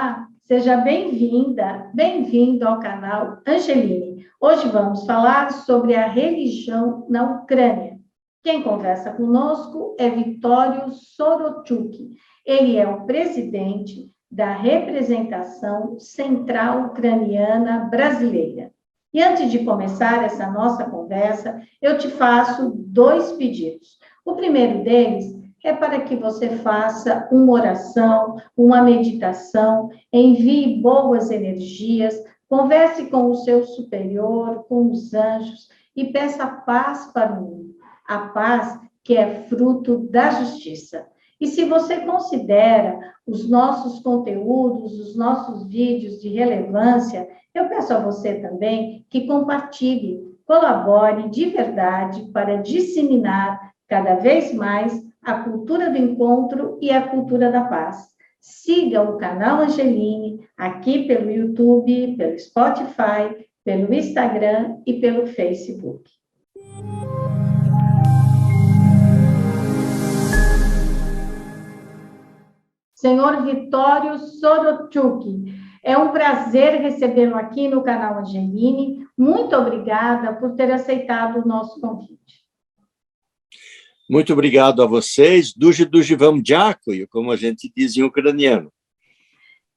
Olá, seja bem-vinda, bem-vindo ao canal Angeline. Hoje vamos falar sobre a religião na Ucrânia. Quem conversa conosco é Vitório Sorochuk. Ele é o presidente da representação central ucraniana brasileira. E antes de começar essa nossa conversa, eu te faço 2 pedidos. O primeiro deles é para que você faça uma oração, uma meditação, envie boas energias, converse com o seu superior, com os anjos e peça paz para o mundo. A paz que é fruto da justiça. E se você considera os nossos conteúdos, os nossos vídeos de relevância, eu peço a você também que compartilhe, colabore de verdade para disseminar cada vez mais a cultura do encontro e a cultura da paz. Siga o canal Angeline aqui pelo YouTube, pelo Spotify, pelo Instagram e pelo Facebook. Senhor Vitório Sorochuk, é um prazer recebê-lo aqui no canal Angeline. Muito obrigada por ter aceitado o nosso convite. Muito obrigado a vocês. Duji vam dякую, como a gente diz em ucraniano.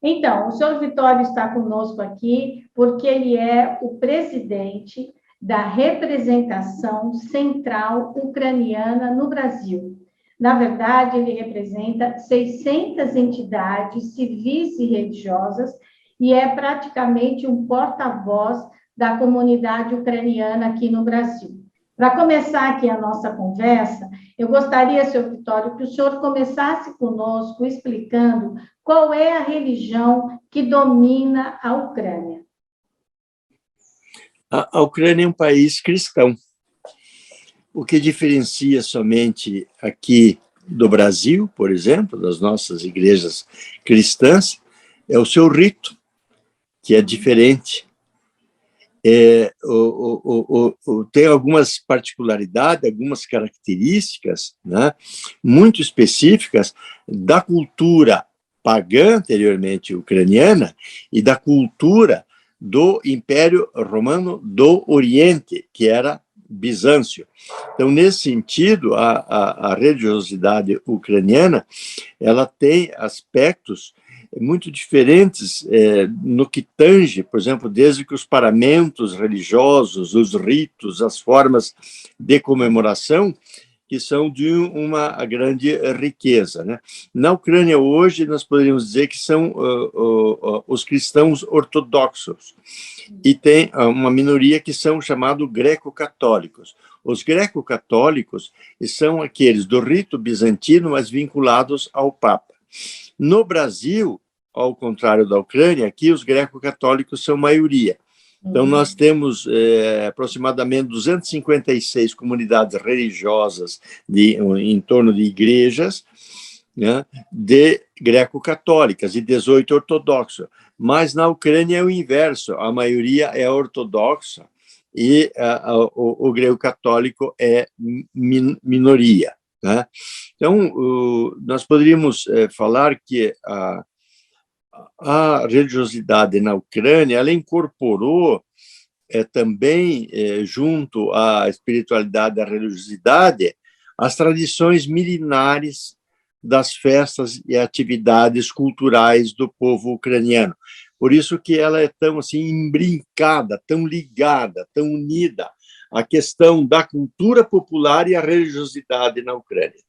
Então, o senhor Vitório está conosco aqui porque ele é o presidente da representação central ucraniana no Brasil. Na verdade, ele representa 600 entidades civis e religiosas e é praticamente um porta-voz da comunidade ucraniana aqui no Brasil. Para começar aqui a nossa conversa, eu gostaria, senhor Vitório, que o senhor começasse conosco explicando qual é a religião que domina a Ucrânia. A Ucrânia é um país cristão. O que diferencia somente aqui do Brasil, por exemplo, das nossas igrejas cristãs, é o seu rito, que é diferente. Tem algumas particularidades, algumas características, né, muito específicas da cultura pagã, anteriormente ucraniana, e da cultura do Império Romano do Oriente, que era Bizâncio. Então, nesse sentido, a religiosidade ucraniana ela tem aspectos muito diferentes no que tange, por exemplo, desde que os paramentos religiosos, os ritos, as formas de comemoração, que são de uma grande riqueza, né? Na Ucrânia, hoje, nós poderíamos dizer que são os cristãos ortodoxos, e tem uma minoria que são chamados greco-católicos. Os greco-católicos são aqueles do rito bizantino, mas vinculados ao Papa. No Brasil, ao contrário da Ucrânia, aqui os greco-católicos são maioria. Então, nós temos aproximadamente 256 comunidades religiosas em torno de igrejas, né, de greco-católicas e 18 ortodoxas. Mas na Ucrânia é o inverso, a maioria é ortodoxa e o grego-católico é minoria, né? Então, nós poderíamos falar que a religiosidade na Ucrânia, ela incorporou também, junto à espiritualidade, à religiosidade, as tradições milenares das festas e atividades culturais do povo ucraniano. Por isso que ela é tão assim imbrincada, tão ligada, tão unida à questão da cultura popular e à religiosidade na Ucrânia.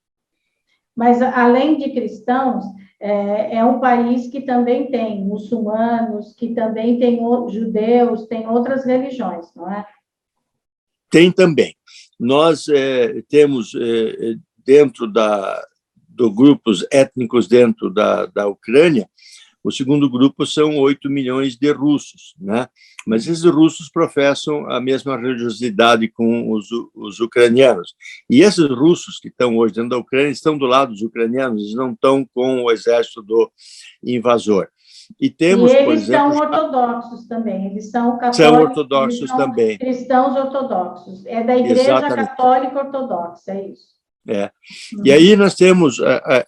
Mas, além de cristãos, é um país que também tem muçulmanos, que também tem judeus, tem outras religiões, não é? Tem também. Nós temos, dentro dos grupos étnicos dentro da Ucrânia, o segundo grupo são 8 milhões de russos, né? Mas esses russos professam a mesma religiosidade com os ucranianos. E esses russos que estão hoje dentro da Ucrânia estão do lado dos ucranianos, eles não estão com o exército do invasor. E temos, e eles por exemplo, são ortodoxos também, eles são católicos, são ortodoxos também. Cristãos ortodoxos, é da Igreja Exatamente. Católica Ortodoxa, é isso. E aí nós temos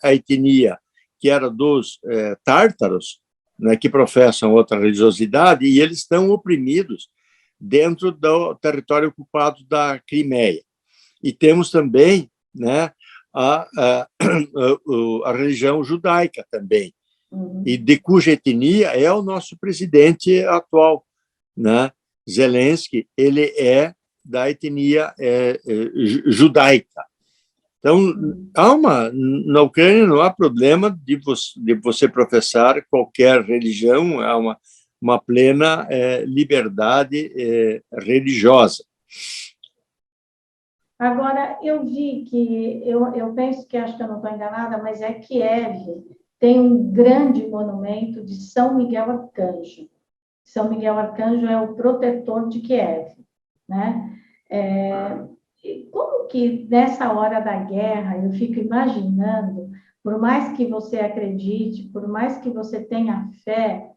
a etnia que era dos tártaros, né, que professam outra religiosidade, e eles estão oprimidos dentro do território ocupado da Crimeia. E temos também, né, a religião judaica também, e de cuja etnia é o nosso presidente atual, né? Zelensky, ele é da etnia judaica. Então, na Ucrânia não há problema de você professar qualquer religião, há uma plena liberdade religiosa. Agora, eu vi que, eu penso que, acho que eu não estou enganada, mas é Kiev tem um grande monumento de São Miguel Arcanjo. São Miguel Arcanjo é o protetor de Kiev, né? Como que, nessa hora da guerra, eu fico imaginando, por mais que você acredite, por mais que você tenha fé,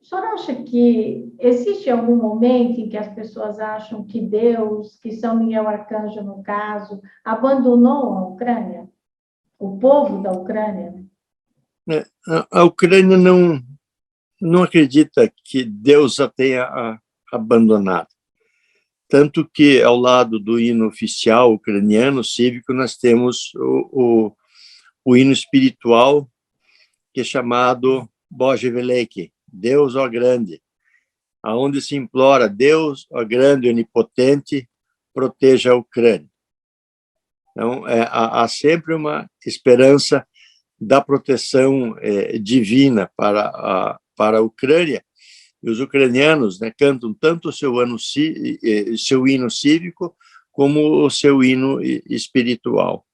o senhor acha que existe algum momento em que as pessoas acham que Deus, que São Miguel Arcanjo, no caso, abandonou a Ucrânia? O povo da Ucrânia? A Ucrânia não acredita que Deus a tenha abandonado. Tanto que, ao lado do hino oficial ucraniano, cívico, nós temos o hino espiritual, que é chamado Bože Veliki, Deus, ó grande, aonde se implora, Deus, ó grande e onipotente, proteja a Ucrânia. Então, há sempre uma esperança da proteção divina para a Ucrânia, e os ucranianos, né, cantam tanto o seu hino cívico como o seu hino espiritual.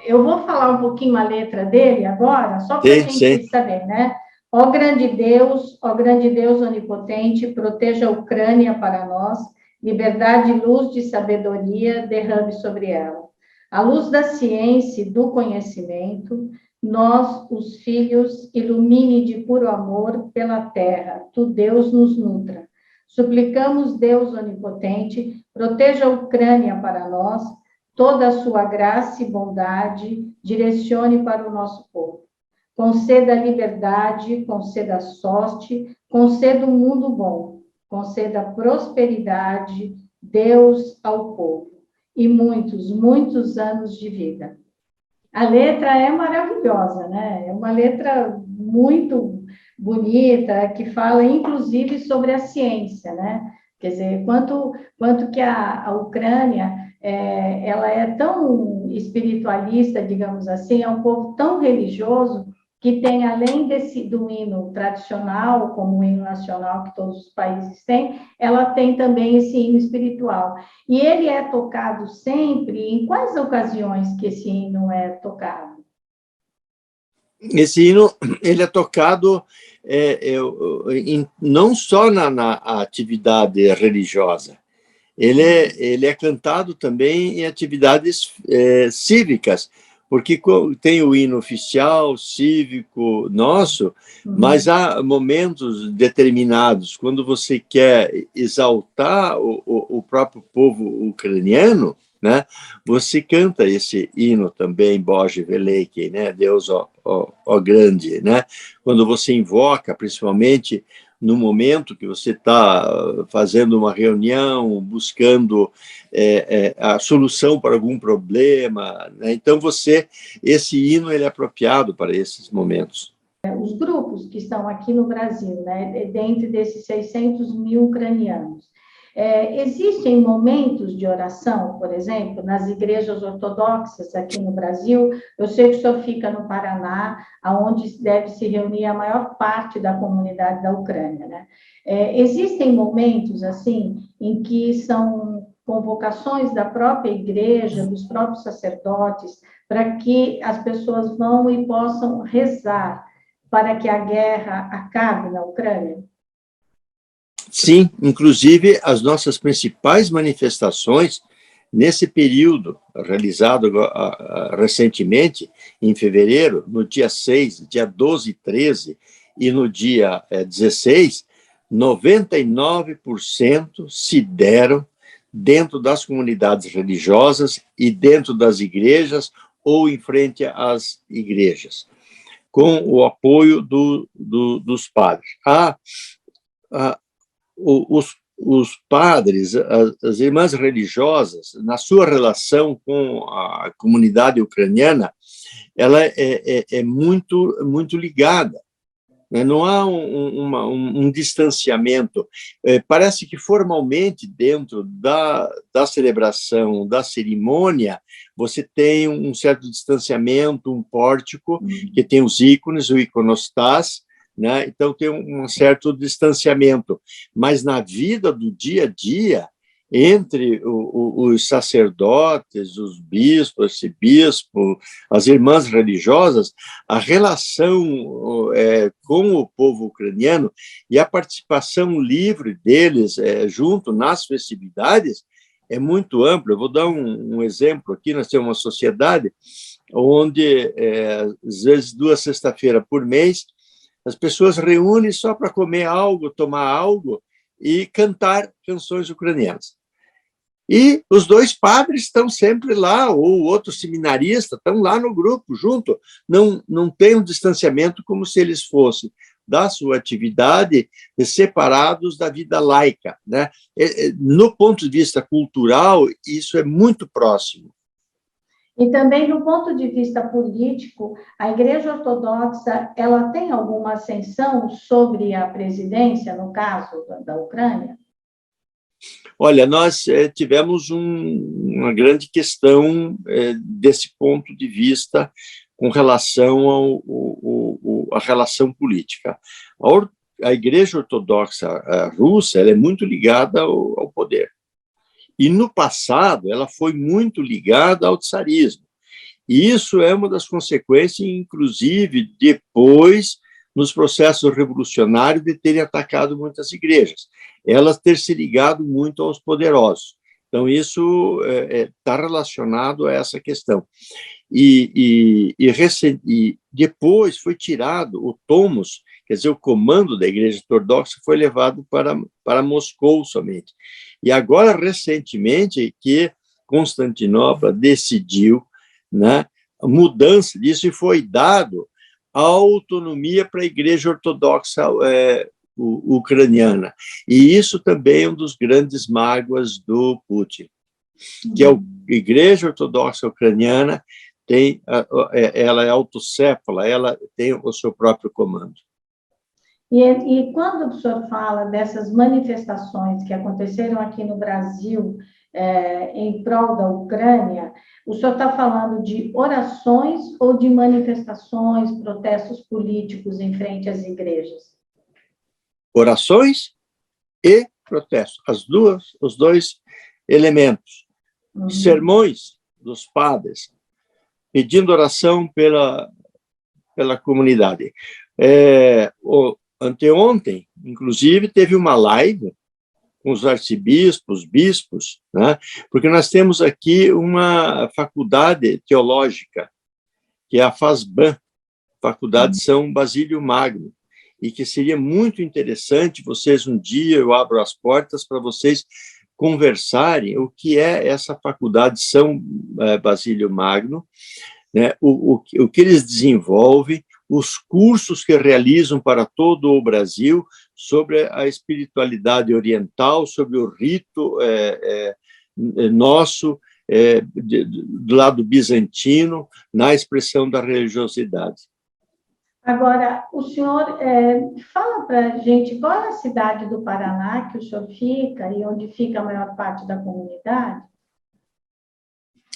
Eu vou falar um pouquinho a letra dele agora, só para a gente saber, né? Ó grande Deus onipotente, proteja a Ucrânia para nós, liberdade, luz de sabedoria, derrame sobre ela. A luz da ciência e do conhecimento, nós, os filhos, ilumine de puro amor pela terra, tu, Deus, nos nutra. Suplicamos, Deus onipotente, proteja a Ucrânia para nós, toda a sua graça e bondade direcione para o nosso povo. conceda liberdade, conceda sorte, conceda um mundo bom, conceda prosperidade, Deus ao povo, e muitos, muitos anos de vida. A letra é maravilhosa, né? É uma letra muito bonita, que fala, inclusive, sobre a ciência, né? Quer dizer, quanto que a Ucrânia, ela é tão espiritualista, digamos assim, é um povo tão religioso, que tem, além do hino tradicional, como o hino nacional que todos os países têm, ela tem também esse hino espiritual. E ele é tocado sempre, em quais ocasiões que esse hino é tocado? Esse hino, ele é tocado não só na atividade religiosa, ele é cantado também em atividades cívicas, porque tem o hino oficial, cívico nosso, mas há momentos determinados, quando você quer exaltar o próprio povo ucraniano, né, você canta esse hino também, Bože Veliki, né, Deus ó grande, né, quando você invoca, principalmente no momento que você está fazendo uma reunião, buscando a solução para algum problema, né? Então esse hino ele é apropriado para esses momentos. Os grupos que estão aqui no Brasil, né, dentre desses 600 mil ucranianos, existem momentos de oração, por exemplo, nas igrejas ortodoxas aqui no Brasil. Eu sei que o senhor fica no Paraná, onde deve se reunir a maior parte da comunidade da Ucrânia, né? Existem momentos, assim, em que são convocações da própria igreja, dos próprios sacerdotes, para que as pessoas vão e possam rezar para que a guerra acabe na Ucrânia? Sim, inclusive as nossas principais manifestações nesse período, realizado recentemente, em fevereiro, no dia 6, dia 12 e 13, e no dia 16, 99% se deram dentro das comunidades religiosas e dentro das igrejas ou em frente às igrejas, com o apoio dos padres. Os padres, as irmãs religiosas, na sua relação com a comunidade ucraniana, ela é muito, muito ligada. Não há um distanciamento. Parece que formalmente, dentro da celebração, da cerimônia, você tem um certo distanciamento, um pórtico, que tem os ícones, o iconostas, né? Então tem um certo distanciamento, mas na vida do dia a dia, entre os sacerdotes, os bispos, arcebispo, as irmãs religiosas, a relação com o povo ucraniano e a participação livre deles junto nas festividades é muito ampla. Eu vou dar um exemplo aqui. Nós temos uma sociedade onde, às vezes, 2 sexta-feiras por mês, as pessoas reúnem só para comer algo, tomar algo e cantar canções ucranianas. E os 2 padres estão sempre lá, ou outro seminarista, estão lá no grupo, junto. Não tem um distanciamento como se eles fossem da sua atividade separados da vida laica, né? No ponto de vista cultural, isso é muito próximo. E também, do ponto de vista político, a Igreja Ortodoxa, ela tem alguma ascensão sobre a presidência, no caso da Ucrânia? Olha, nós tivemos uma grande questão desse ponto de vista com relação à relação política. A Igreja Ortodoxa russa, ela é muito ligada ao poder. E, no passado, ela foi muito ligada ao tsarismo. E isso é uma das consequências, inclusive, depois, nos processos revolucionários, de terem atacado muitas igrejas. Elas ter se ligado muito aos poderosos. Então, isso está relacionado a essa questão. E depois foi tirado o tomos, quer dizer, o comando da Igreja Ortodoxa foi levado para Moscou somente. E agora, recentemente, que Constantinopla decidiu, né, a mudança disso, e foi dado autonomia para a Igreja Ortodoxa ucraniana. E isso também é um dos grandes mágoas do Putin, que a Igreja Ortodoxa ucraniana ela é autocéfala, ela tem o seu próprio comando. E quando o senhor fala dessas manifestações que aconteceram aqui no Brasil, em prol da Ucrânia, o senhor está falando de orações ou de manifestações, protestos políticos em frente às igrejas? Orações e protestos, os dois elementos. Sermões dos padres, pedindo oração pela comunidade. Anteontem, inclusive, teve uma live com os arcebispos, bispos, né? Porque nós temos aqui uma faculdade teológica, que é a FASBAN, Faculdade São Basílio Magno, e que seria muito interessante vocês, um dia eu abro as portas para vocês conversarem o que é essa Faculdade São Basílio Magno, né? O que eles desenvolvem, os cursos que realizam para todo o Brasil sobre a espiritualidade oriental, sobre o rito nosso, do lado bizantino, na expressão da religiosidade. Agora, o senhor fala para a gente qual é a cidade do Paraná que o senhor fica e onde fica a maior parte da comunidade?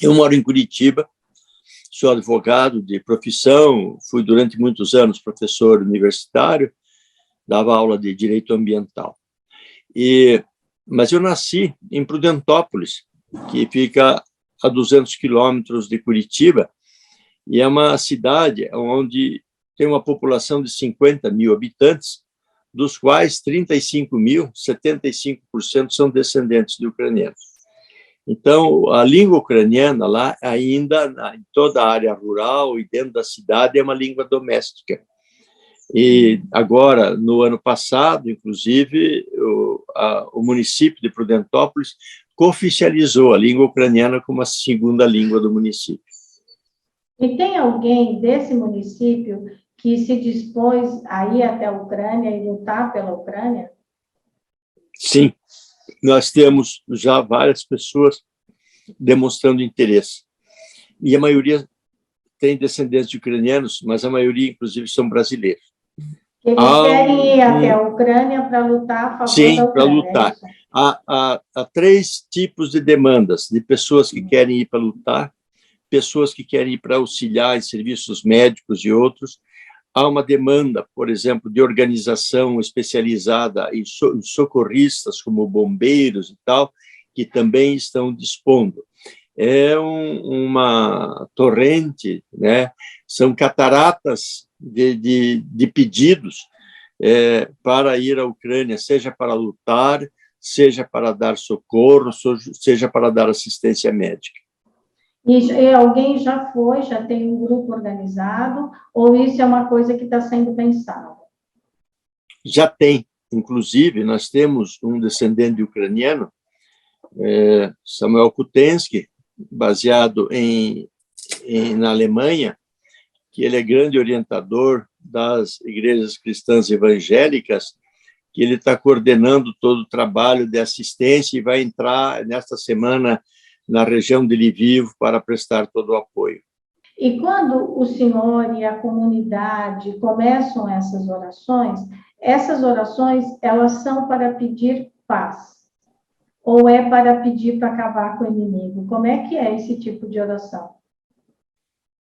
Eu moro em Curitiba, sou advogado de profissão, fui durante muitos anos professor universitário, dava aula de direito ambiental. Mas eu nasci em Prudentópolis, que fica a 200 quilômetros de Curitiba, e é uma cidade onde tem uma população de 50 mil habitantes, dos quais 35 mil, 75% são descendentes de ucranianos. Então, a língua ucraniana lá, ainda em toda a área rural e dentro da cidade, é uma língua doméstica. E agora, no ano passado, inclusive, o município de Prudentópolis cooficializou a língua ucraniana como a segunda língua do município. E tem alguém desse município que se dispôs a ir até a Ucrânia e lutar pela Ucrânia? Sim, nós temos já várias pessoas demonstrando interesse. E a maioria tem descendentes de ucranianos, mas a maioria, inclusive, são brasileiros. Eles querem ir até a Ucrânia para lutar a favor da Ucrânia. Sim, para lutar. Há três tipos de demandas, de pessoas que querem ir para lutar, pessoas que querem ir para auxiliar em serviços médicos e outros. Há uma demanda, por exemplo, de organização especializada em socorristas, como bombeiros e tal, que também estão dispondo. É uma torrente, né? São cataratas de pedidos para ir à Ucrânia, seja para lutar, seja para dar socorro, seja para dar assistência médica. E alguém já foi, já tem um grupo organizado, ou isso é uma coisa que está sendo pensada? Já tem. Inclusive, nós temos um descendente ucraniano, Samuel Kutensky, baseado na Alemanha, que ele é grande orientador das igrejas cristãs evangélicas, que ele está coordenando todo o trabalho de assistência e vai entrar nesta semana na região de Lviv para prestar todo o apoio. E quando o senhor e a comunidade começam essas orações, elas são para pedir paz? Ou é para pedir para acabar com o inimigo? Como é que é esse tipo de oração?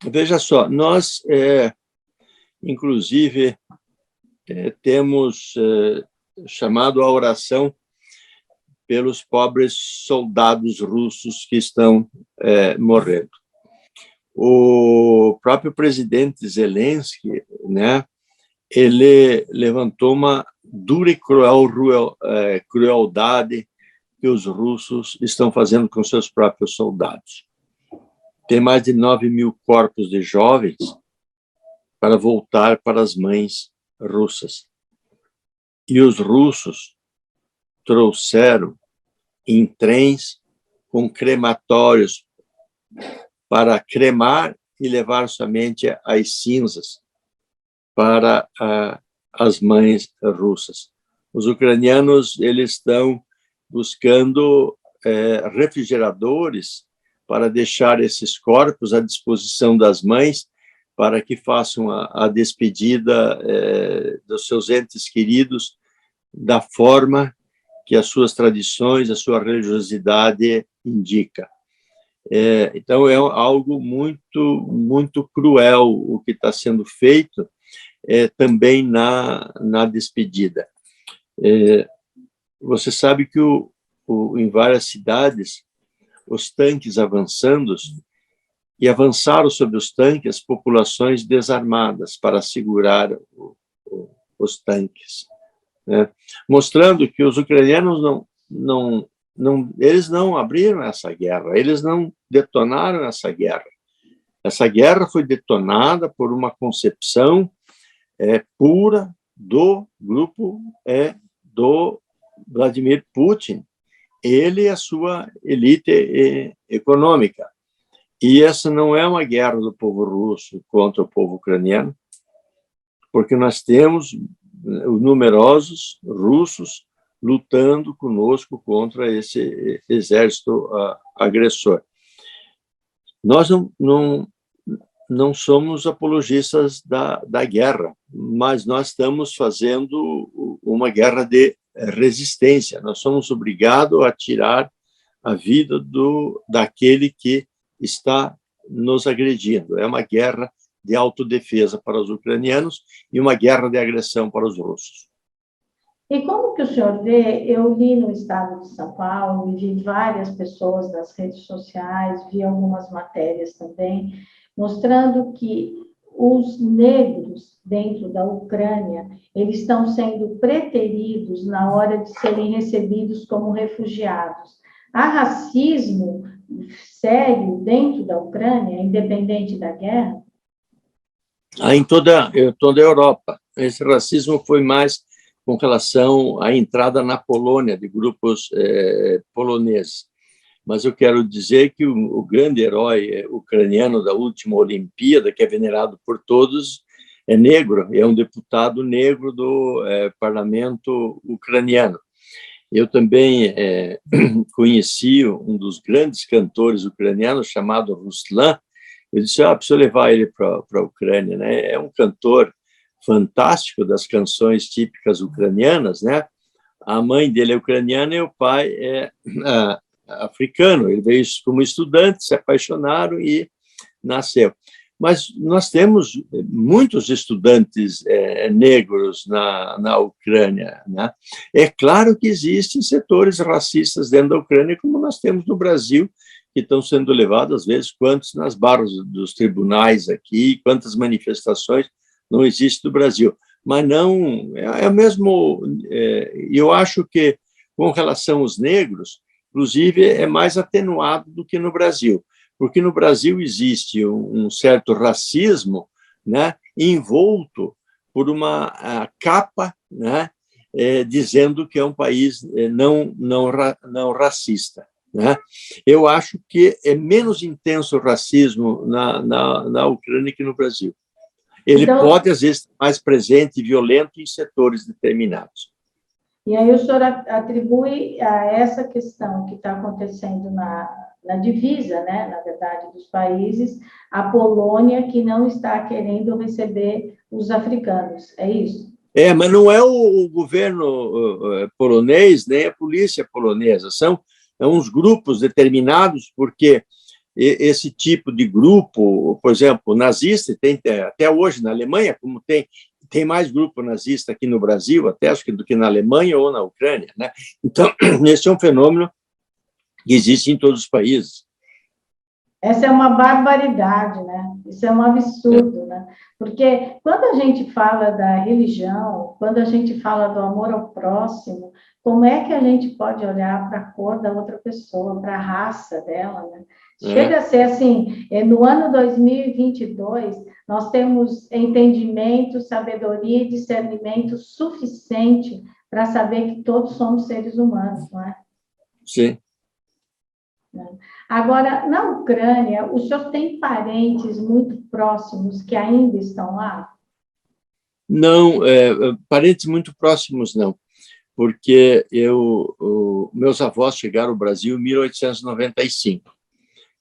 Veja só, nós, inclusive, temos chamado a oração pelos pobres soldados russos que estão morrendo. O próprio presidente Zelensky, né, ele levantou uma dura e crueldade que os russos estão fazendo com seus próprios soldados. Tem mais de 9 mil corpos de jovens para voltar para as mães russas. E os russos trouxeram em trens com crematórios para cremar e levar somente as cinzas para as mães russas. Os ucranianos eles estão buscando refrigeradores para deixar esses corpos à disposição das mães, para que façam a despedida dos seus entes queridos da forma que as suas tradições, a sua religiosidade indica. Então, é algo muito cruel o que está sendo feito também na despedida. Você sabe que em várias cidades, os tanques avançaram sobre os tanques populações desarmadas para segurar os tanques, né? Mostrando que os ucranianos eles não abriram essa guerra, eles não detonaram essa guerra. Essa guerra foi detonada por uma concepção pura do grupo do Vladimir Putin, ele e a sua elite econômica. E essa não é uma guerra do povo russo contra o povo ucraniano, porque nós temos numerosos russos lutando conosco contra esse exército agressor. Nós não somos apologistas da guerra, mas nós estamos fazendo uma guerra de resistência. Nós somos obrigados a tirar a vida daquele que está nos agredindo. É uma guerra de autodefesa para os ucranianos e uma guerra de agressão para os russos. E como que o senhor vê? Eu li no estado de São Paulo, e vi várias pessoas nas redes sociais, vi algumas matérias também, mostrando que os negros dentro da Ucrânia, eles estão sendo preteridos na hora de serem recebidos como refugiados. Há racismo sério dentro da Ucrânia, independente da guerra? Em toda a Europa. Esse racismo foi mais com relação à entrada na Polônia de grupos poloneses. Mas eu quero dizer que o grande herói ucraniano da última Olimpíada, que é venerado por todos, é negro, é um deputado negro do parlamento ucraniano. Eu também conheci um dos grandes cantores ucranianos, chamado Ruslan. Eu disse, preciso levar ele para a Ucrânia, né? É um cantor fantástico das canções típicas ucranianas, né? A mãe dele é ucraniana e o pai é africano. Ele veio como estudante, se apaixonaram e nasceu. Mas nós temos muitos estudantes negros na Ucrânia, né? É claro que existem setores racistas dentro da Ucrânia, como nós temos no Brasil, que estão sendo levados, às vezes, quantos nas barras dos tribunais aqui, quantas manifestações não existem no Brasil. Mas não, é mesmo, eu acho que, com relação aos negros, inclusive, é mais atenuado do que no Brasil, porque no Brasil existe um certo racismo, né, envolto por uma capa, né, dizendo que é um país não racista, né? Eu acho que é menos intenso o racismo na Ucrânia que no Brasil. Ele pode, às vezes, ser mais presente e violento em setores determinados. E aí o senhor atribui a essa questão que está acontecendo na divisa, né, na verdade, dos países, a Polônia, que não está querendo receber os africanos, é isso? Mas não é o governo polonês, nem a polícia polonesa, são uns grupos determinados, porque esse tipo de grupo, por exemplo, nazista, tem até hoje na Alemanha, como tem mais grupo nazista aqui no Brasil, até acho que do que na Alemanha ou na Ucrânia, né? Então, esse é um fenômeno que existe em todos os países. Essa é uma barbaridade, né? Isso é um absurdo, né? Porque quando a gente fala da religião, quando a gente fala do amor ao próximo, como é que a gente pode olhar para a cor da outra pessoa, para a raça dela, né? Chega a ser assim, no ano 2022, nós temos entendimento, sabedoria e discernimento suficiente para saber que todos somos seres humanos, não é? Sim. Agora, na Ucrânia, o senhor tem parentes muito próximos que ainda estão lá? Não, parentes muito próximos, não, porque meus avós chegaram ao Brasil em 1895.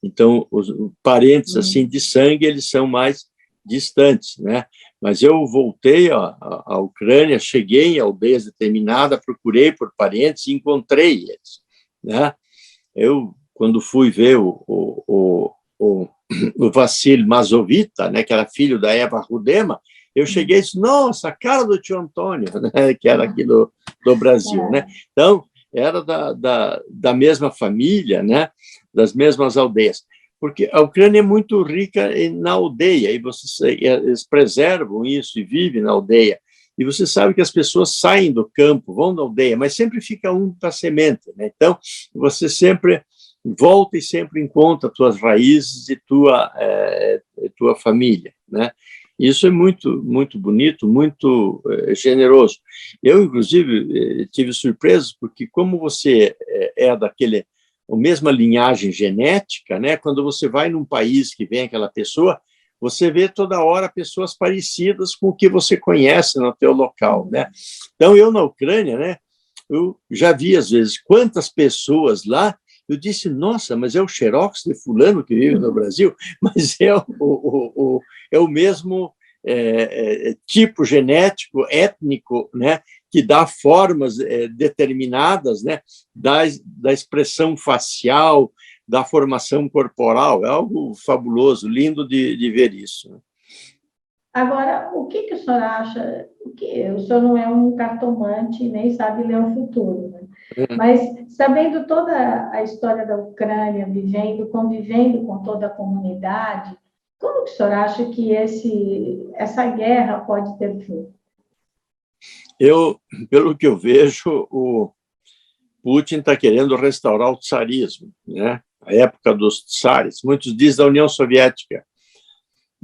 Então, os parentes assim de sangue, eles são mais distantes, né? Mas eu voltei à Ucrânia, cheguei em aldeias determinadas, procurei por parentes e encontrei eles, né? Eu, quando fui ver o Vassil Mazovita, né, que era filho da Eva Rudema, eu cheguei e disse, nossa, a cara do tio Antônio, né, que era aqui do Brasil, né? Então, era da mesma família, né, das mesmas aldeias, porque a Ucrânia é muito rica na aldeia, e eles preservam isso e vivem na aldeia, e você sabe que as pessoas saem do campo, vão da aldeia, mas sempre fica um para semente, né? Então, você sempre volta e sempre encontra tuas raízes e tua família, né? Isso é muito, muito bonito, muito generoso. Eu, inclusive, tive surpresas, porque como você é a mesma linhagem genética, né? Quando você vai num país que vem aquela pessoa, você vê toda hora pessoas parecidas com o que você conhece no teu local, né? Então, eu na Ucrânia, né? Eu já vi, às vezes, quantas pessoas lá. Eu disse, nossa, mas é o xerox de fulano que vive no Brasil? Mas é o mesmo tipo genético, étnico, né, que dá formas determinadas, né, da expressão facial, da formação corporal. É algo fabuloso, lindo de ver isso. Agora, o que o senhor acha? O senhor não é um cartomante, nem sabe ler o futuro, né? Mas, sabendo toda a história da Ucrânia, convivendo com toda a comunidade, como que o senhor acha que essa guerra pode ter fim? Pelo que eu vejo, o Putin está querendo restaurar o tsarismo, né? A época dos tsares. Muitos dizem da União Soviética.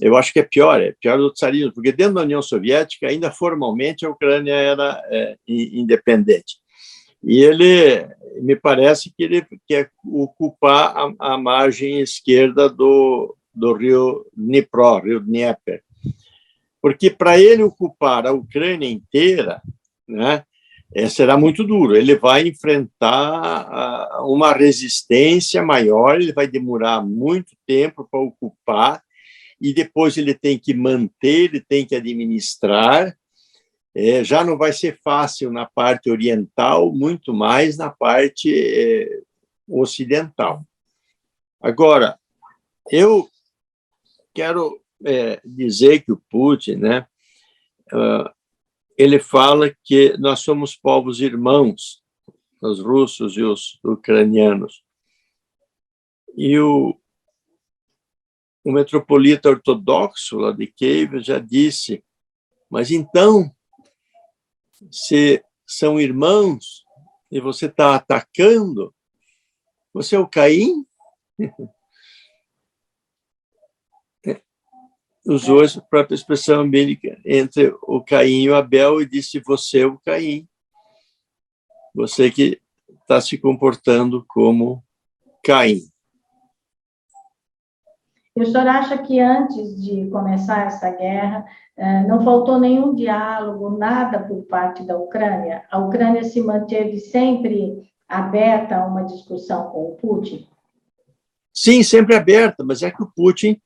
Eu acho que é pior do tsarismo, porque dentro da União Soviética, ainda formalmente, a Ucrânia era independente. E ele, me parece que ele quer ocupar a margem esquerda do rio Dnipro, rio Dnieper. Porque para ele ocupar a Ucrânia inteira, né, será muito duro. Ele vai enfrentar uma resistência maior, ele vai demorar muito tempo para ocupar, e depois ele tem que manter, ele tem que administrar. Já não vai ser fácil na parte oriental, muito mais na parte ocidental. Agora, eu quero dizer que o Putin, né, ele fala que nós somos povos irmãos, os russos e os ucranianos. E o metropolita ortodoxo lá de Kiev já disse, mas então, se são irmãos e você está atacando, você é o Caim? Usou essa própria expressão bíblica entre o Caim e o Abel e disse, você é o Caim. Você que está se comportando como Caim. E o senhor acha que antes de começar essa guerra, não faltou nenhum diálogo, nada por parte da Ucrânia? A Ucrânia se manteve sempre aberta a uma discussão com o Putin? Sim, sempre aberta, mas é que o Putin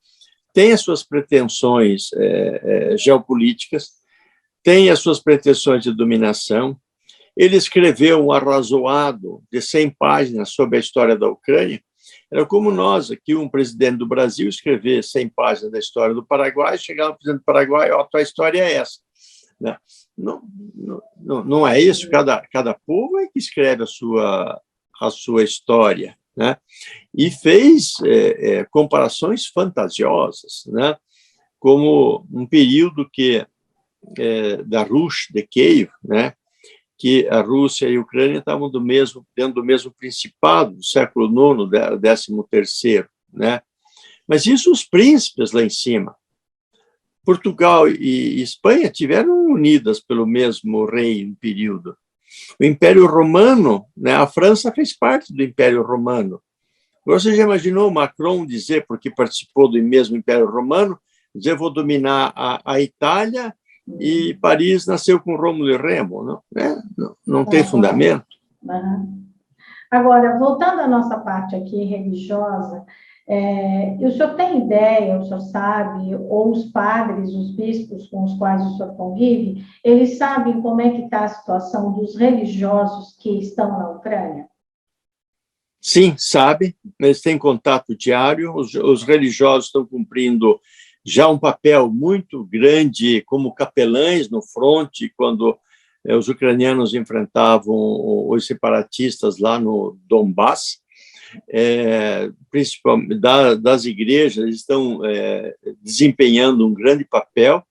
tem as suas pretensões geopolíticas, tem as suas pretensões de dominação. Ele escreveu um arrazoado de 100 páginas sobre a história da Ucrânia. Era como nós, aqui, um presidente do Brasil, escrever 100 páginas da história do Paraguai, chegar no presidente do Paraguai, ó, tua história é essa. Não é isso, cada povo é que escreve a sua história, né? E fez comparações fantasiosas, né? Como um período da Rus de Kiev, né? Que a Rússia e a Ucrânia estavam dentro do mesmo principado do século IX, 13º, né? Mas isso os príncipes lá em cima. Portugal e Espanha tiveram unidas pelo mesmo rei em período. O Império Romano, né? A França fez parte do Império Romano. Você já imaginou Macron dizer, porque participou do mesmo Império Romano, dizer, vou dominar a Itália E Paris nasceu com Rômulo e Remo, não tem fundamento. Agora, voltando à nossa parte aqui religiosa, o senhor tem ideia, o senhor sabe, ou os padres, os bispos com os quais o senhor convive, eles sabem como é que está a situação dos religiosos que estão na Ucrânia? Sim, sabe, eles têm contato diário, os religiosos estão cumprindo já um papel muito grande como capelães no fronte, quando os ucranianos enfrentavam os separatistas lá no Donbass, principalmente das igrejas, estão desempenhando um grande papel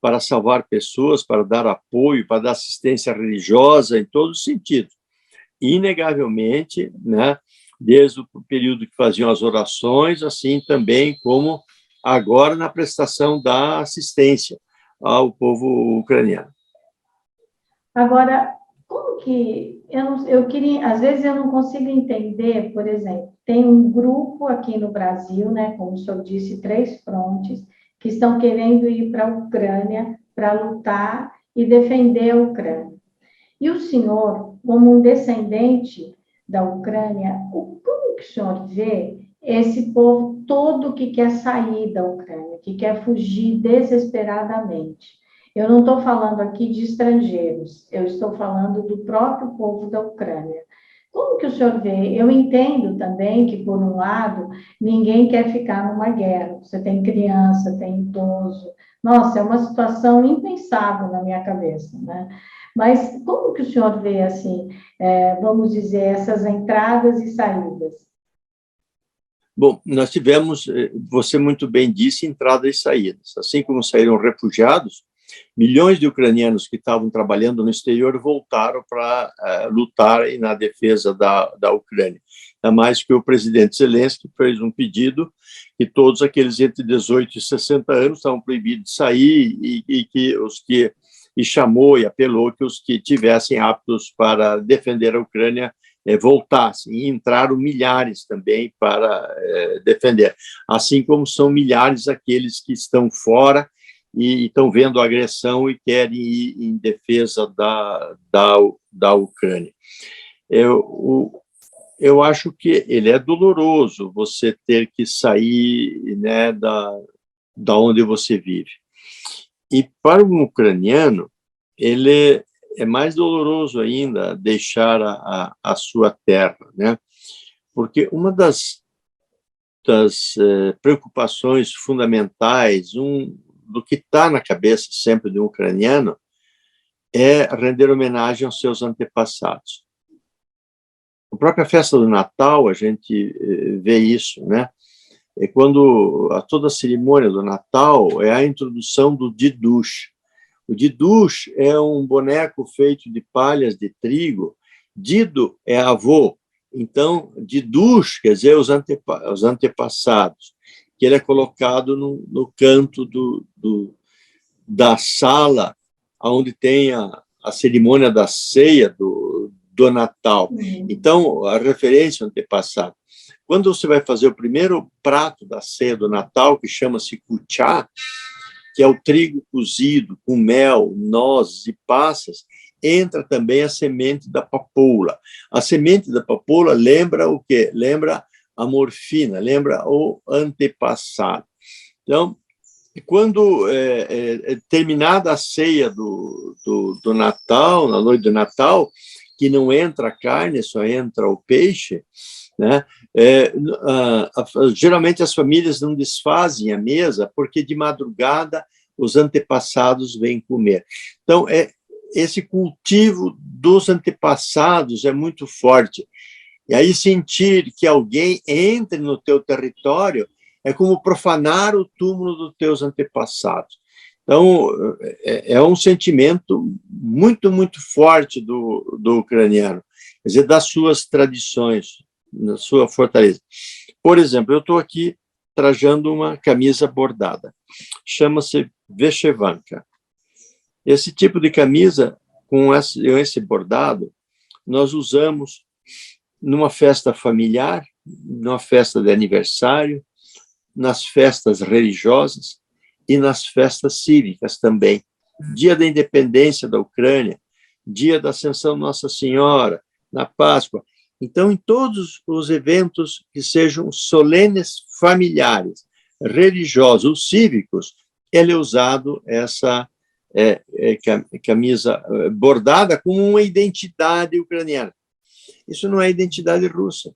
para salvar pessoas, para dar apoio, para dar assistência religiosa em todos os sentidos. Inegavelmente, né, desde o período que faziam as orações, assim também como agora na prestação da assistência ao povo ucraniano. Agora, como que eu queria, às vezes eu não consigo entender, por exemplo, tem um grupo aqui no Brasil, né, como o senhor disse, 3 frontes, que estão querendo ir para a Ucrânia para lutar e defender a Ucrânia. E o senhor, como um descendente da Ucrânia, como que o senhor vê esse povo todo que quer sair da Ucrânia, que quer fugir desesperadamente? Eu não estou falando aqui de estrangeiros, eu estou falando do próprio povo da Ucrânia. Como que o senhor vê? Eu entendo também que, por um lado, ninguém quer ficar numa guerra. Você tem criança, tem idoso. Nossa, é uma situação impensável na minha cabeça, né? Mas como que o senhor vê, assim, vamos dizer, essas entradas e saídas? Bom, nós tivemos, você muito bem disse, entradas e saídas. Assim como saíram refugiados, milhões de ucranianos que estavam trabalhando no exterior voltaram para lutar na defesa da Ucrânia. Ainda mais que o presidente Zelensky fez um pedido que todos aqueles entre 18 e 60 anos estavam proibidos de sair e chamou e apelou que os que tivessem aptos para defender a Ucrânia voltassem, e entraram milhares também para defender, assim como são milhares aqueles que estão fora e estão vendo a agressão e querem ir em defesa da Ucrânia. Eu acho que ele é doloroso você ter que sair, né, da onde você vive. E para um ucraniano, ele é mais doloroso ainda deixar a sua terra, né? Porque uma das preocupações fundamentais, do que está na cabeça sempre de um ucraniano, é render homenagem aos seus antepassados. Na própria festa do Natal, a gente vê isso, né? É quando toda a cerimônia do Natal é a introdução do Didush. O Didush é um boneco feito de palhas de trigo. Dido é avô. Então, Didush quer dizer os antepassados, que ele é colocado no canto da sala, onde tem a cerimônia da ceia do Natal. Então, a referência ao antepassado. Quando você vai fazer o primeiro prato da ceia do Natal, que chama-se kuchá, que é o trigo cozido com mel, nozes e passas, entra também a semente da papoula. A semente da papoula lembra o quê? Lembra a morfina, lembra o antepassado. Então, quando terminada a ceia do Natal, na noite do Natal, que não entra a carne, só entra o peixe, né? Geralmente as famílias não desfazem a mesa porque de madrugada os antepassados vêm comer. Então, esse cultivo dos antepassados é muito forte. E aí sentir que alguém entre no teu território é como profanar o túmulo dos teus antepassados. Então, é um sentimento muito, muito forte do ucraniano, quer dizer, das suas tradições, na sua fortaleza. Por exemplo, eu estou aqui trajando uma camisa bordada, chama-se Veshevanka. Esse tipo de camisa, com esse bordado, nós usamos numa festa familiar, numa festa de aniversário, nas festas religiosas e nas festas cívicas também. dia da independência da Ucrânia, dia da Ascensão Nossa Senhora, na Páscoa. Então, em todos os eventos que sejam solenes familiares, religiosos ou cívicos, ele é usado essa camisa bordada com uma identidade ucraniana. Isso não é identidade russa.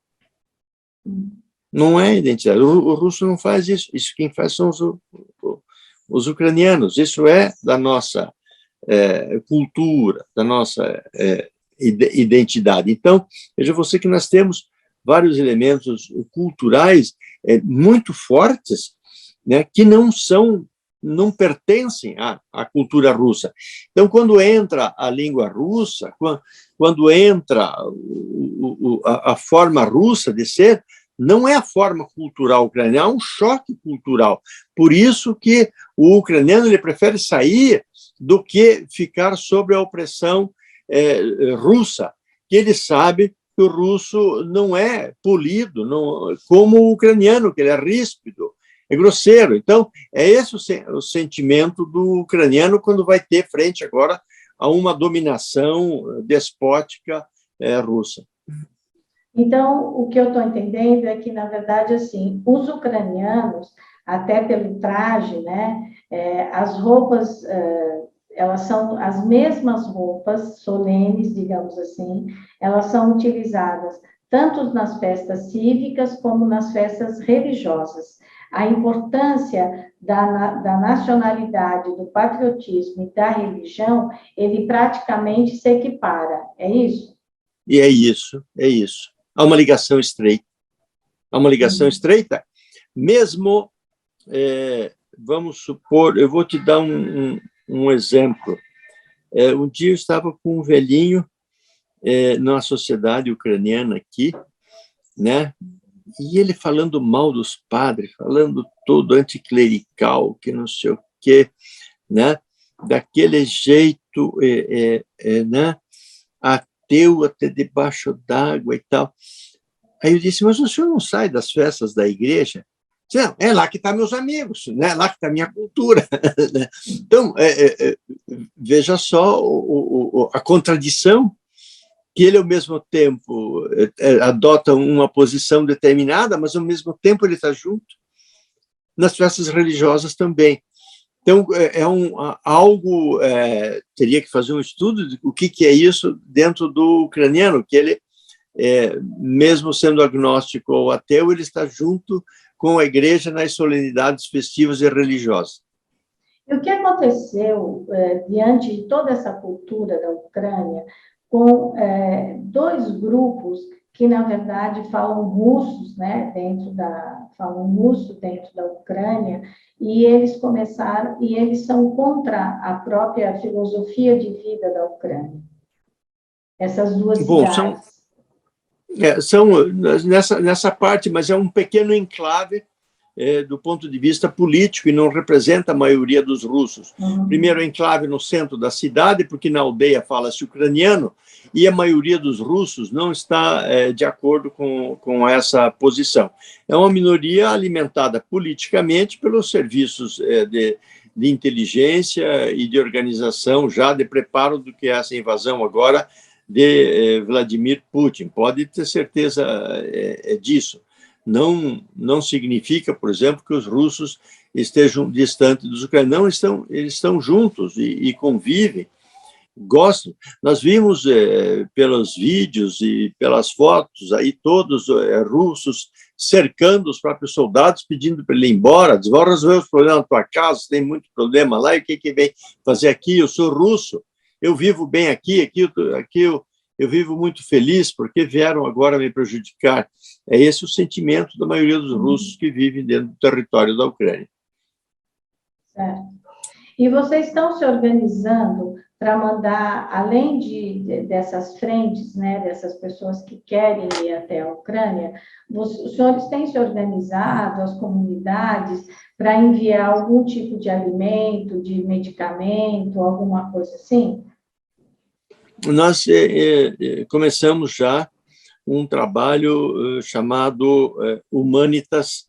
Não é identidade. O russo não faz isso. Isso quem faz são os ucranianos. Isso é da nossa cultura, da nossa identidade. Então, veja você que nós temos vários elementos culturais muito fortes, né, que não pertencem à cultura russa. Então, quando entra a língua russa, quando entra a forma russa de ser, não é a forma cultural ucraniana, é um choque cultural. Por isso que o ucraniano ele prefere sair do que ficar sob a opressão russa, que ele sabe que o russo não é polido, não, como o ucraniano, que ele é ríspido, é grosseiro. Então, é esse o sentimento do ucraniano quando vai ter frente agora a uma dominação despótica russa. Então, o que eu estou entendendo é que, na verdade, assim, os ucranianos, até pelo traje, né, as roupas, elas são as mesmas roupas solenes, digamos assim, elas são utilizadas tanto nas festas cívicas como nas festas religiosas. A importância da nacionalidade, do patriotismo e da religião, ele praticamente se equipara, é isso? E é isso, é isso. Há uma ligação estreita. Há uma ligação estreita, mesmo, vamos supor, eu vou te dar um exemplo. Um dia eu estava com um velhinho numa sociedade ucraniana aqui, né? E ele falando mal dos padres, falando todo anticlerical, que não sei o quê, né? Daquele jeito, né? Ateu até debaixo d'água e tal. Aí eu disse, mas o senhor não sai das festas da igreja? Não, é lá que estão meus amigos, né? É lá que está a minha cultura. Então, veja só a contradição, que ele, ao mesmo tempo, adota uma posição determinada, mas, ao mesmo tempo, ele está junto nas festas religiosas também. Então, algo, teria que fazer um estudo de o que é isso dentro do ucraniano, que ele, mesmo sendo agnóstico ou ateu, ele está junto com a igreja nas solenidades festivas e religiosas. E o que aconteceu diante de toda essa cultura da Ucrânia com dois grupos que, na verdade, falam russos, né, falam russo dentro da Ucrânia, e eles são contra a própria filosofia de vida da Ucrânia. Essas duas cidades. São nessa parte, mas é um pequeno enclave do ponto de vista político e não representa a maioria dos russos. Primeiro, enclave no centro da cidade, porque na aldeia fala-se ucraniano, e a maioria dos russos não está de acordo com essa posição. É uma minoria alimentada politicamente pelos serviços de inteligência e de organização, já de preparo do que é essa invasão agora de Vladimir Putin. Pode ter certeza disso. Não significa, por exemplo, que os russos estejam distantes dos ucranianos. Não, eles estão juntos e convivem, gostam. Nós vimos pelos vídeos e pelas fotos aí todos russos cercando os próprios soldados, pedindo para ele ir embora, diz, vão resolver os problemas na tua casa, tem muito problema lá, e o que vem fazer aqui? Eu sou russo, eu vivo bem aqui eu vivo muito feliz porque vieram agora me prejudicar. É esse o sentimento da maioria dos russos que vivem dentro do território da Ucrânia. Certo. E vocês estão se organizando para mandar, além dessas frentes, né, dessas pessoas que querem ir até a Ucrânia, os senhores têm se organizado, as comunidades, para enviar algum tipo de alimento, de medicamento, alguma coisa assim? Nós começamos já um trabalho chamado Humanitas,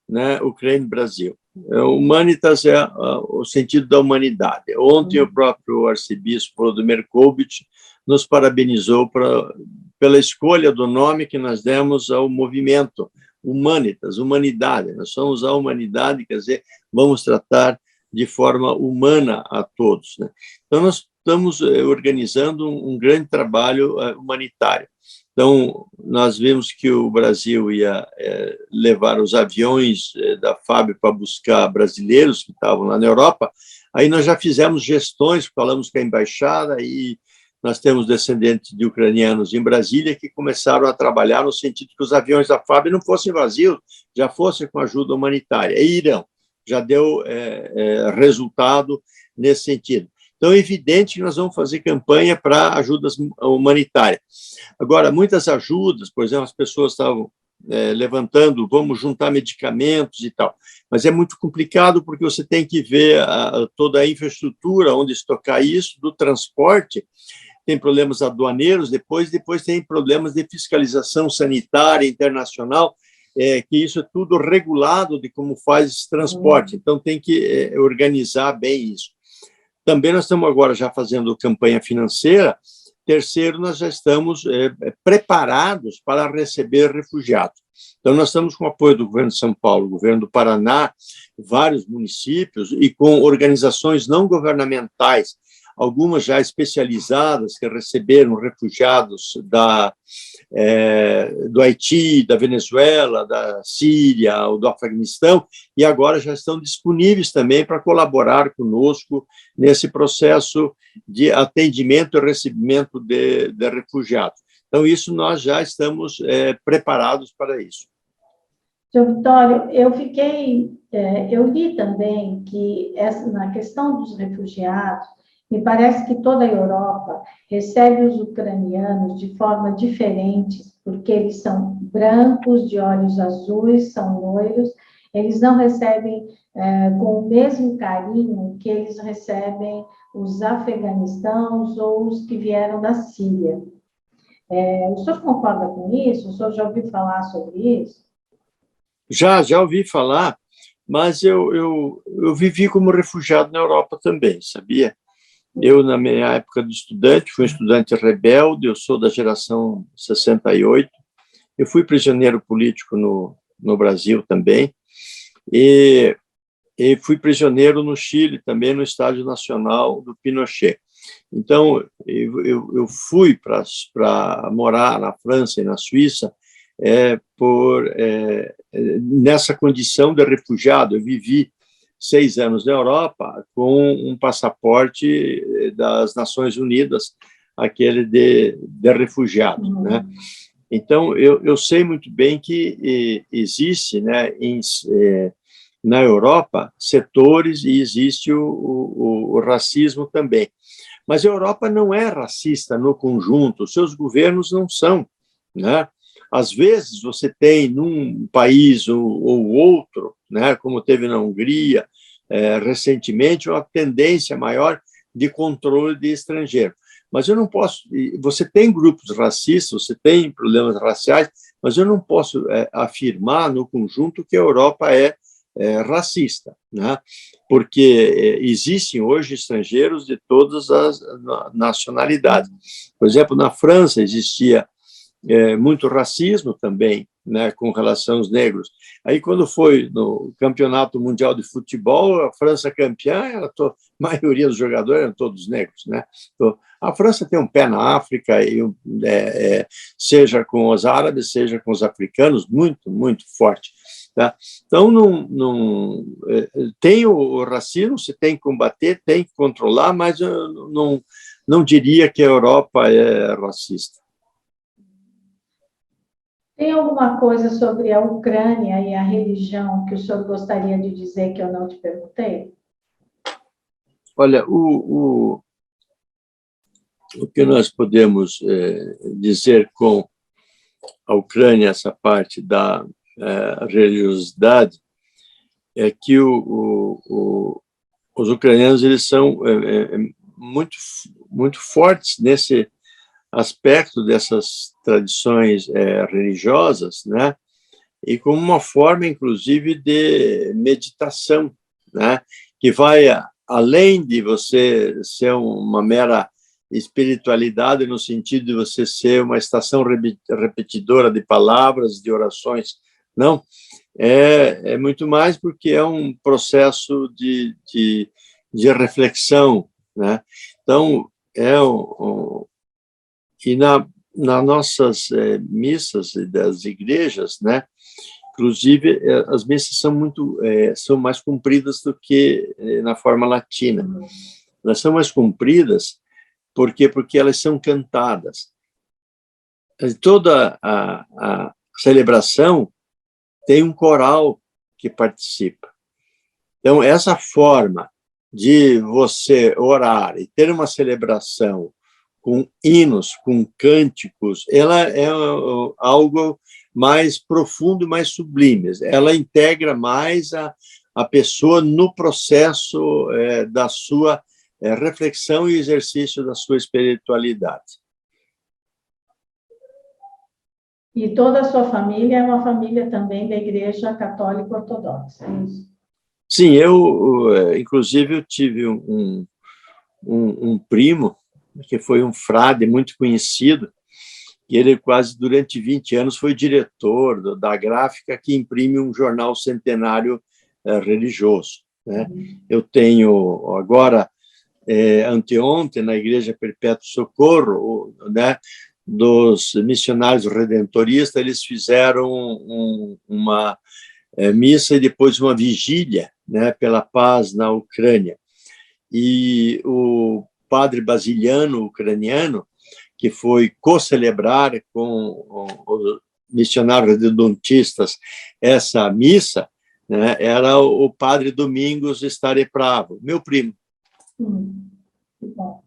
né, Ucrânia Brasil. Humanitas é o sentido da humanidade. Ontem o próprio arcebispo Vladimir Kovich nos parabenizou pela escolha do nome que nós demos ao movimento Humanitas, humanidade. Nós somos a humanidade, quer dizer, vamos tratar de forma humana a todos, né? Então, nós estamos organizando um grande trabalho humanitário. Então, nós vimos que o Brasil ia levar os aviões da FAB para buscar brasileiros que estavam lá na Europa. Aí nós já fizemos gestões, falamos com a embaixada e nós temos descendentes de ucranianos em Brasília que começaram a trabalhar no sentido que os aviões da FAB não fossem vazios, já fossem com ajuda humanitária. E irão, já deu resultado nesse sentido. Então, é evidente que nós vamos fazer campanha para ajudas humanitárias. Agora, muitas ajudas, por exemplo, as pessoas estavam levantando, vamos juntar medicamentos e tal, mas é muito complicado porque você tem que ver toda a infraestrutura, onde estocar isso, do transporte, tem problemas aduaneiros, depois tem problemas de fiscalização sanitária internacional, que isso é tudo regulado de como faz esse transporte, então tem que organizar bem isso. Também nós estamos agora já fazendo campanha financeira. Terceiro, nós já estamos preparados para receber refugiados. Então, nós estamos com o apoio do governo de São Paulo, governo do Paraná, vários municípios e com organizações não governamentais, algumas já especializadas, que receberam refugiados do Haiti, da Venezuela, da Síria, ou do Afeganistão, e agora já estão disponíveis também para colaborar conosco nesse processo de atendimento e recebimento de refugiados. Então, isso nós já estamos preparados para isso. Senhor Vitório, eu li também que na questão dos refugiados, me parece que toda a Europa recebe os ucranianos de forma diferente, porque eles são brancos, de olhos azuis, são loiros, eles não recebem com o mesmo carinho que eles recebem os afeganistãos ou os que vieram da Síria. O senhor concorda com isso? O senhor já ouviu falar sobre isso? Já ouvi falar, mas eu vivi como refugiado na Europa também, sabia? Eu, na minha época de estudante, fui um estudante rebelde, eu sou da geração 68, eu fui prisioneiro político no Brasil também, e fui prisioneiro no Chile também, no Estádio Nacional do Pinochet. Então, eu fui para morar na França e na Suíça nessa condição de refugiado. Eu vivi 6 anos na Europa com um passaporte das Nações Unidas, aquele de refugiado, né? Então, eu sei muito bem que existe, né, na Europa, setores e existe o racismo também. Mas a Europa não é racista no conjunto, seus governos não são, né? Às vezes, você tem num país ou outro, né, como teve na Hungria, recentemente, uma tendência maior de controle de estrangeiro. Mas eu não posso... Você tem grupos racistas, você tem problemas raciais, mas eu não posso afirmar no conjunto que a Europa é racista, né? Porque existem hoje estrangeiros de todas as nacionalidades. Por exemplo, na França existia muito racismo também, né, com relação aos negros. Aí, quando foi no Campeonato Mundial de Futebol, a França campeã, a maioria dos jogadores eram todos negros, né? Então, a França tem um pé na África, seja com os árabes, seja com os africanos, muito, muito forte. Tá? Então, tem o racismo, se tem que combater, tem que controlar, mas eu não diria que a Europa é racista. Tem alguma coisa sobre a Ucrânia e a religião que o senhor gostaria de dizer que eu não te perguntei? Olha, o que nós podemos dizer com a Ucrânia, essa parte da religiosidade, é que os ucranianos eles são muito, muito fortes nesse aspecto dessas tradições religiosas, né? e como uma forma, inclusive, de meditação, né? Que vai além de você ser uma mera espiritualidade, no sentido de você ser uma estação repetidora de palavras, de orações. Não, é muito mais, porque é um processo de reflexão, né? Então, e nas nossas missas das igrejas, né? Inclusive, as missas são mais compridas do que na forma latina. Elas são mais compridas porque elas são cantadas. Toda a celebração tem um coral que participa. Então, essa forma de você orar e ter uma celebração com hinos, com cânticos, ela é algo mais profundo, mais sublime. Ela integra mais a pessoa no processo da sua reflexão e exercício da sua espiritualidade. E toda a sua família é uma família também da Igreja Católica Ortodoxa, é isso? Sim, inclusive, eu tive um primo, que foi um frade muito conhecido, e ele quase durante 20 anos foi diretor da gráfica que imprime um jornal centenário religioso, né? Eu tenho agora, anteontem, na Igreja Perpétuo Socorro, né, dos missionários redentoristas, eles fizeram uma missa e depois uma vigília, né, pela paz na Ucrânia. E o padre Basiliano, ucraniano, que foi co-celebrar com os missionários redontistas essa missa, né, era o padre Domingos Starepravo, meu primo. Bom.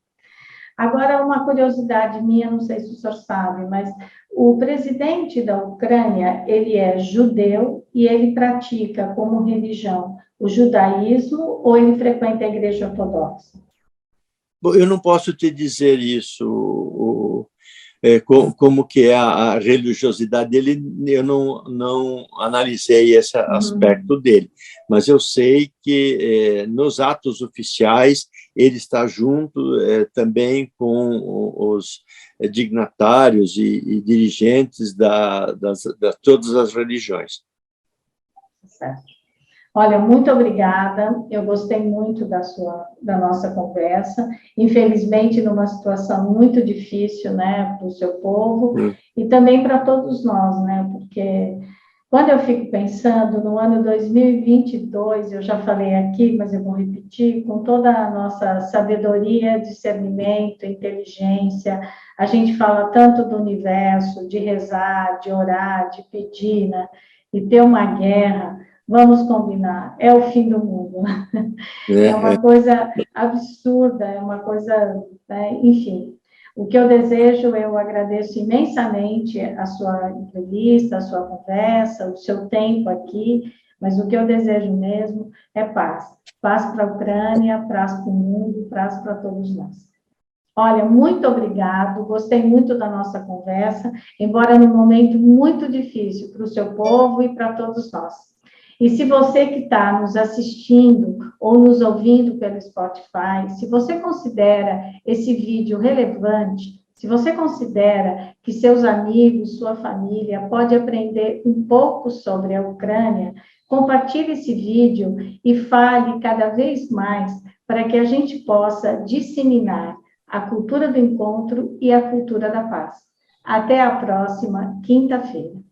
Agora, uma curiosidade minha, não sei se o senhor sabe, mas o presidente da Ucrânia, ele é judeu e ele pratica como religião o judaísmo ou ele frequenta a Igreja Ortodoxa? Bom, eu não posso te dizer isso, como que é a religiosidade dele, eu não analisei esse aspecto dele, mas eu sei que nos atos oficiais ele está junto também com os dignatários e dirigentes de todas as religiões. Certo. Olha, muito obrigada, eu gostei muito da nossa conversa, infelizmente numa situação muito difícil, né, para o seu povo, e também para todos nós, né, porque quando eu fico pensando no ano 2022, eu já falei aqui, mas eu vou repetir, com toda a nossa sabedoria, discernimento, inteligência, a gente fala tanto do universo, de rezar, de orar, de pedir, né, e ter uma guerra. Vamos combinar, é o fim do mundo. É uma coisa absurda, é uma coisa, né? Enfim. O que eu desejo, eu agradeço imensamente a sua entrevista, a sua conversa, o seu tempo aqui, mas o que eu desejo mesmo é paz. Paz para a Ucrânia, paz para o mundo, paz para todos nós. Olha, muito obrigado, gostei muito da nossa conversa, embora num momento muito difícil para o seu povo e para todos nós. E se você que está nos assistindo ou nos ouvindo pelo Spotify, se você considera esse vídeo relevante, se você considera que seus amigos, sua família pode aprender um pouco sobre a Ucrânia, compartilhe esse vídeo e fale cada vez mais para que a gente possa disseminar a cultura do encontro e a cultura da paz. Até a próxima quinta-feira.